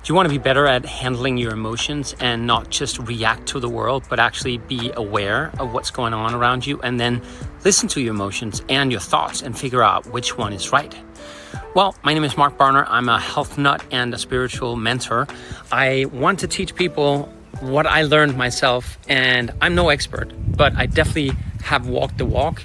Do you want to be better at handling your emotions and not just react to the world, but actually be aware of what's going on around you and then listen to your emotions and your thoughts and figure out which one is right? Well, my name is Markbarner. I'm a health nut and a spiritual mentor. I want to teach people what I learned myself, and I'm no expert, but I definitely have walked the walk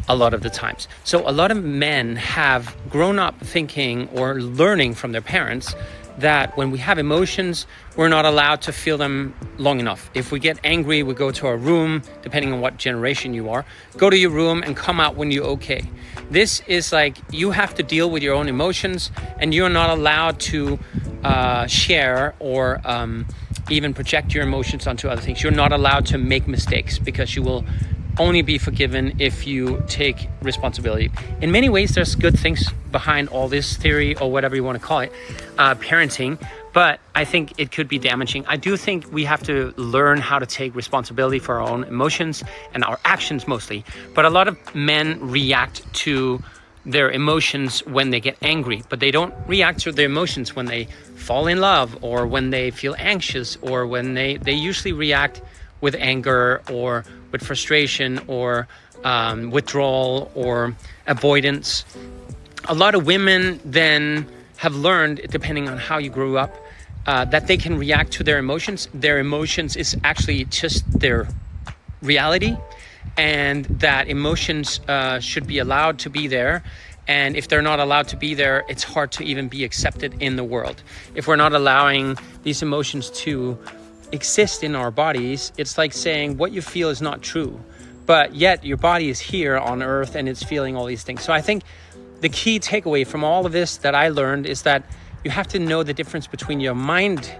a lot of the times. So a lot of men have grown up thinking or learning from their parents that when we have emotions, we're not allowed to feel them long enough. If we get angry, we go to our room, depending on what generation you are, go to your room and come out when you're okay. This is like, you have to deal with your own emotions, and you're not allowed to share or even project your emotions onto other things. You're not allowed to make mistakes because you will only be forgiven if you take responsibility. In many ways, there's good things behind all this theory, or whatever you want to call it, parenting, but I think it could be damaging. I do think we have to learn how to take responsibility for our own emotions and our actions mostly. But a lot of men react to their emotions when they get angry, but they don't react to their emotions when they fall in love or when they feel anxious, or when they usually react with anger or with frustration or withdrawal or avoidance. A lot of women then have learned, depending on how you grew up, that they can react to their emotions. Their emotions is actually just their reality, and that emotions should be allowed to be there. And if they're not allowed to be there, it's hard to even be accepted in the world. If we're not allowing these emotions to exist in our bodies, it's like saying what you feel is not true, but yet your body is here on earth and it's feeling all these things. So I think the key takeaway from all of this that I learned is that you have to know the difference between your mind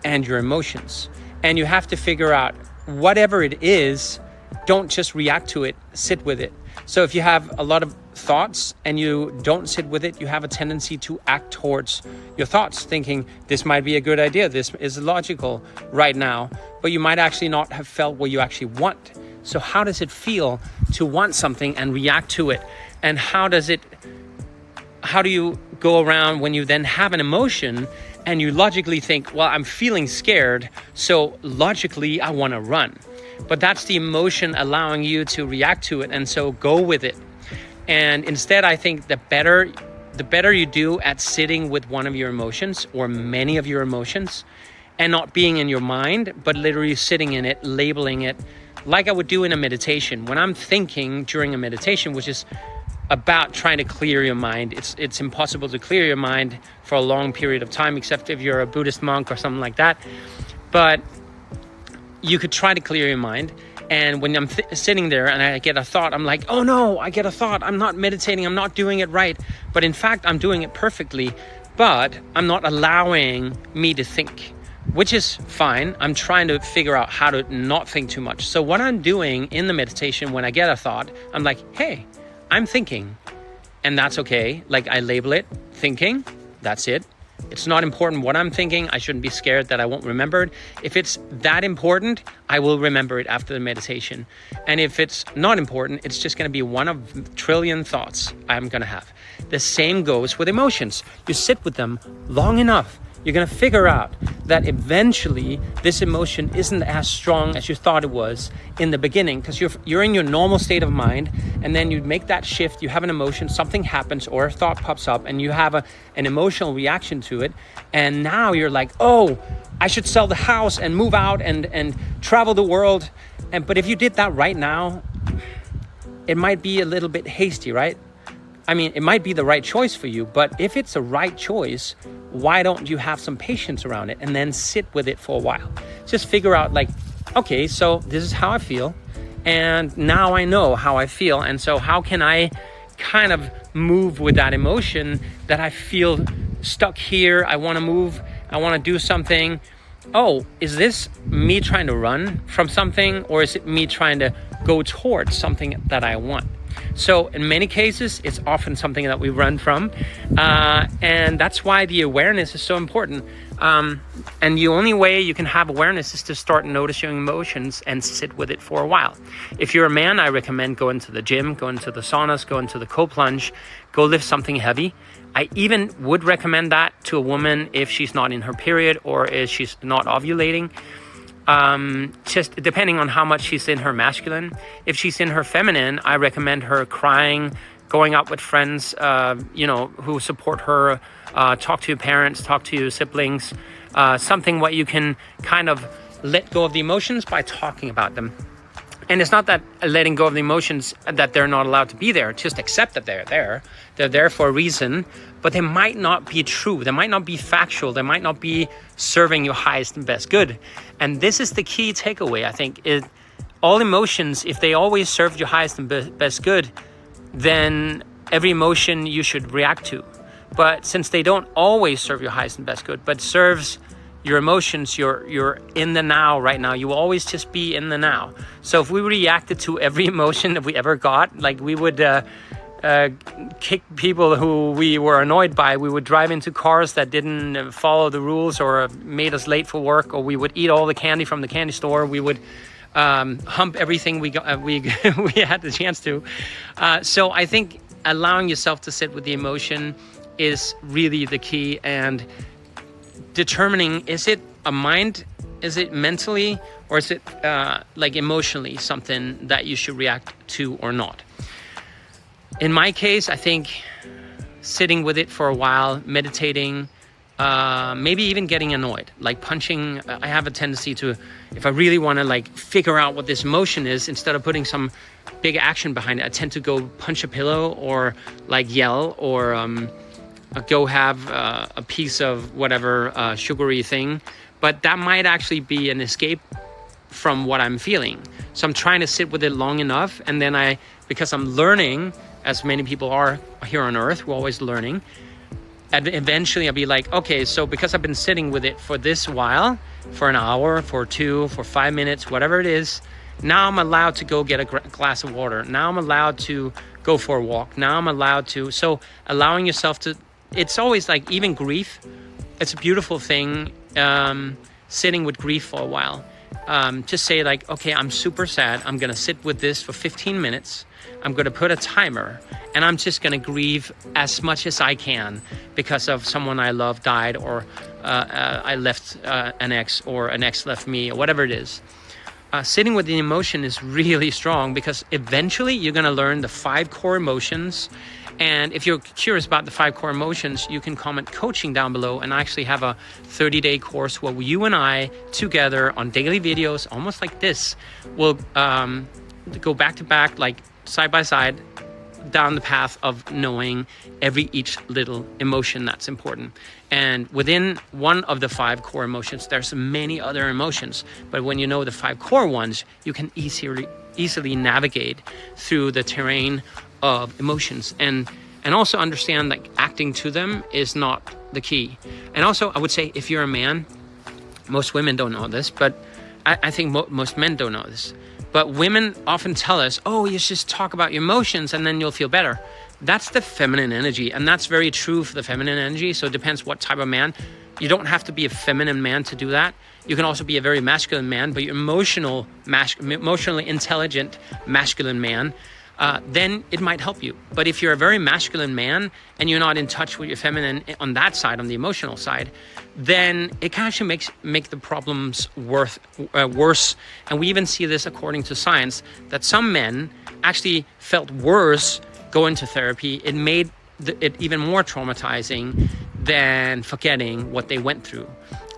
and your emotions, and you have to figure out whatever it is, don't just react to it, sit with it. So if you have a lot of thoughts and you don't sit with it, you have a tendency to act towards your thoughts, thinking this might be a good idea, this is logical right now, but you might actually not have felt what you actually want. So how does it feel to want something and react to it? And how do you go around when you then have an emotion and you logically think, well, I'm feeling scared, so logically I want to run. But that's the emotion allowing you to react to it, and so go with it. And instead, I think the better you do at sitting with one of your emotions or many of your emotions, and not being in your mind, but literally sitting in it, labeling it, like I would do in a meditation. When I'm thinking during a meditation, which is about trying to clear your mind, it's impossible to clear your mind for a long period of time, except if you're a Buddhist monk or something like that. But you could try to clear your mind. And when I'm sitting there and I get a thought, I'm like, oh no, I get a thought. I'm not meditating. I'm not doing it right. But in fact, I'm doing it perfectly. But I'm not allowing me to think, which is fine. I'm trying to figure out how to not think too much. So what I'm doing in the meditation, when I get a thought, I'm like, hey, I'm thinking. And that's okay. Like, I label it thinking. That's it. It's not important what I'm thinking. I shouldn't be scared that I won't remember it. If it's that important, I will remember it after the meditation. And if it's not important, it's just going to be one of a trillion thoughts I'm going to have. The same goes with emotions. You sit with them long enough, you're going to figure out that eventually this emotion isn't as strong as you thought it was in the beginning, because you're in your normal state of mind, and then you make that shift, you have an emotion, something happens or a thought pops up, and you have an emotional reaction to it, and now you're like, oh, I should sell the house and move out and travel the world. But if you did that right now, it might be a little bit hasty, right? I mean, it might be the right choice for you, but if it's a right choice, why don't you have some patience around it and then sit with it for a while? Just figure out, like, okay, so this is how I feel, and now I know how I feel, and so how can I kind of move with that emotion that I feel stuck here, I want to move, I want to do something. Oh, is this me trying to run from something, or is it me trying to go towards something that I want? So in many cases, it's often something that we run from. And that's why the awareness is so important. And the only way you can have awareness is to start noticing emotions and sit with it for a while. If you're a man, I recommend going to the gym, go into the saunas, go into the cold plunge, go lift something heavy. I even would recommend that to a woman if she's not in her period or if she's not ovulating. Just depending on how much she's in her masculine. If she's in her feminine, I recommend her crying, going out with friends, who support her, talk to your parents, talk to your siblings, something what you can kind of let go of the emotions by talking about them. And it's not that letting go of the emotions that they're not allowed to be there. Just accept that they're there. They're there for a reason, but they might not be true. They might not be factual. They might not be serving your highest and best good. And this is the key takeaway, I think, is all emotions, if they always serve your highest and best good, then every emotion you should react to. But since they don't always serve your highest and best good, but serves your emotions, you're in the now right now. You will always just be in the now. So if we reacted to every emotion that we ever got, like we would kick people who we were annoyed by, we would drive into cars that didn't follow the rules or made us late for work, or we would eat all the candy from the candy store, we would hump everything we had the chance to. So I think allowing yourself to sit with the emotion is really the key, and determining, is it a mind, is it mentally, or is it emotionally something that you should react to or not. In my case, I think sitting with it for a while, meditating, maybe even getting annoyed, like punching. I have a tendency to, if I really want to figure out what this emotion is, instead of putting some big action behind it, I tend to go punch a pillow or yell or go have a piece of whatever sugary thing. But that might actually be an escape from what I'm feeling. So I'm trying to sit with it long enough, and then because I'm learning, as many people are here on earth, we're always learning, and eventually I'll be like, okay, so because I've been sitting with it for this while, for an hour, for 2, for 5 minutes, whatever it is, now I'm allowed to go get a glass of water. Now I'm allowed to go for a walk. Now I'm allowed to. So allowing yourself to, it's always even grief, it's a beautiful thing, sitting with grief for a while. Just say okay, I'm super sad. I'm going to sit with this for 15 minutes. I'm going to put a timer, and I'm just going to grieve as much as I can because of someone I love died, or I left an ex, or an ex left me, or whatever it is. Sitting with the emotion is really strong, because eventually you're going to learn the 5 core emotions. And if you're curious about the 5 core emotions, you can comment coaching down below, and I actually have a 30-day course where you and I together on daily videos, almost like this, will go back to back, side by side, down the path of knowing each little emotion that's important. And within one of the 5 core emotions, there's many other emotions. But when you know the 5 core ones, you can easily navigate through the terrain of emotions, and also understand acting to them is not the key. And also, I would say, if you're a man, most women don't know this, but I think most men don't know this, but women often tell us, oh, you just talk about your emotions and then you'll feel better. That's the feminine energy, and that's very true for the feminine energy. So it depends what type of man. You don't have to be a feminine man to do that. You can also be a very masculine man, but you're emotionally intelligent masculine man, then it might help you. But if you're a very masculine man and you're not in touch with your feminine on that side, on the emotional side, then it can actually make the problems worse. And we even see this according to science, that some men actually felt worse going to therapy. It made it even more traumatizing than forgetting what they went through,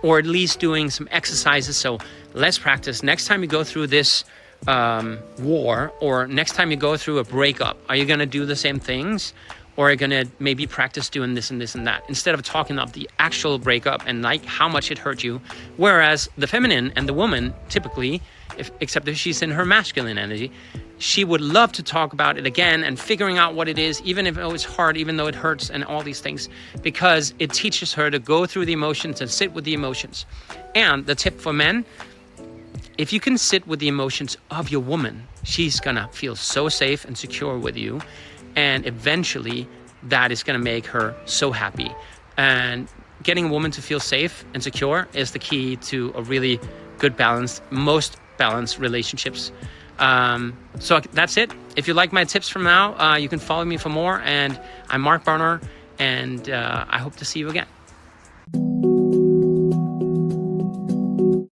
or at least doing some exercises. So let's practice. Next time you go through this war, or next time you go through a breakup, are you going to do the same things, or are you going to maybe practice doing this and this and that, instead of talking about the actual breakup and how much it hurt you? Whereas the feminine and the woman, typically, except if she's in her masculine energy, she would love to talk about it again and figuring out what it is, even if it's hard, even though it hurts, and all these things, because it teaches her to go through the emotions and sit with the emotions. And the tip for men: if you can sit with the emotions of your woman, she's gonna feel so safe and secure with you. And eventually that is gonna make her so happy. And getting a woman to feel safe and secure is the key to a really good most balanced relationships. So that's it. If you like my tips from now, you can follow me for more. And I'm markbarner. And I hope to see you again.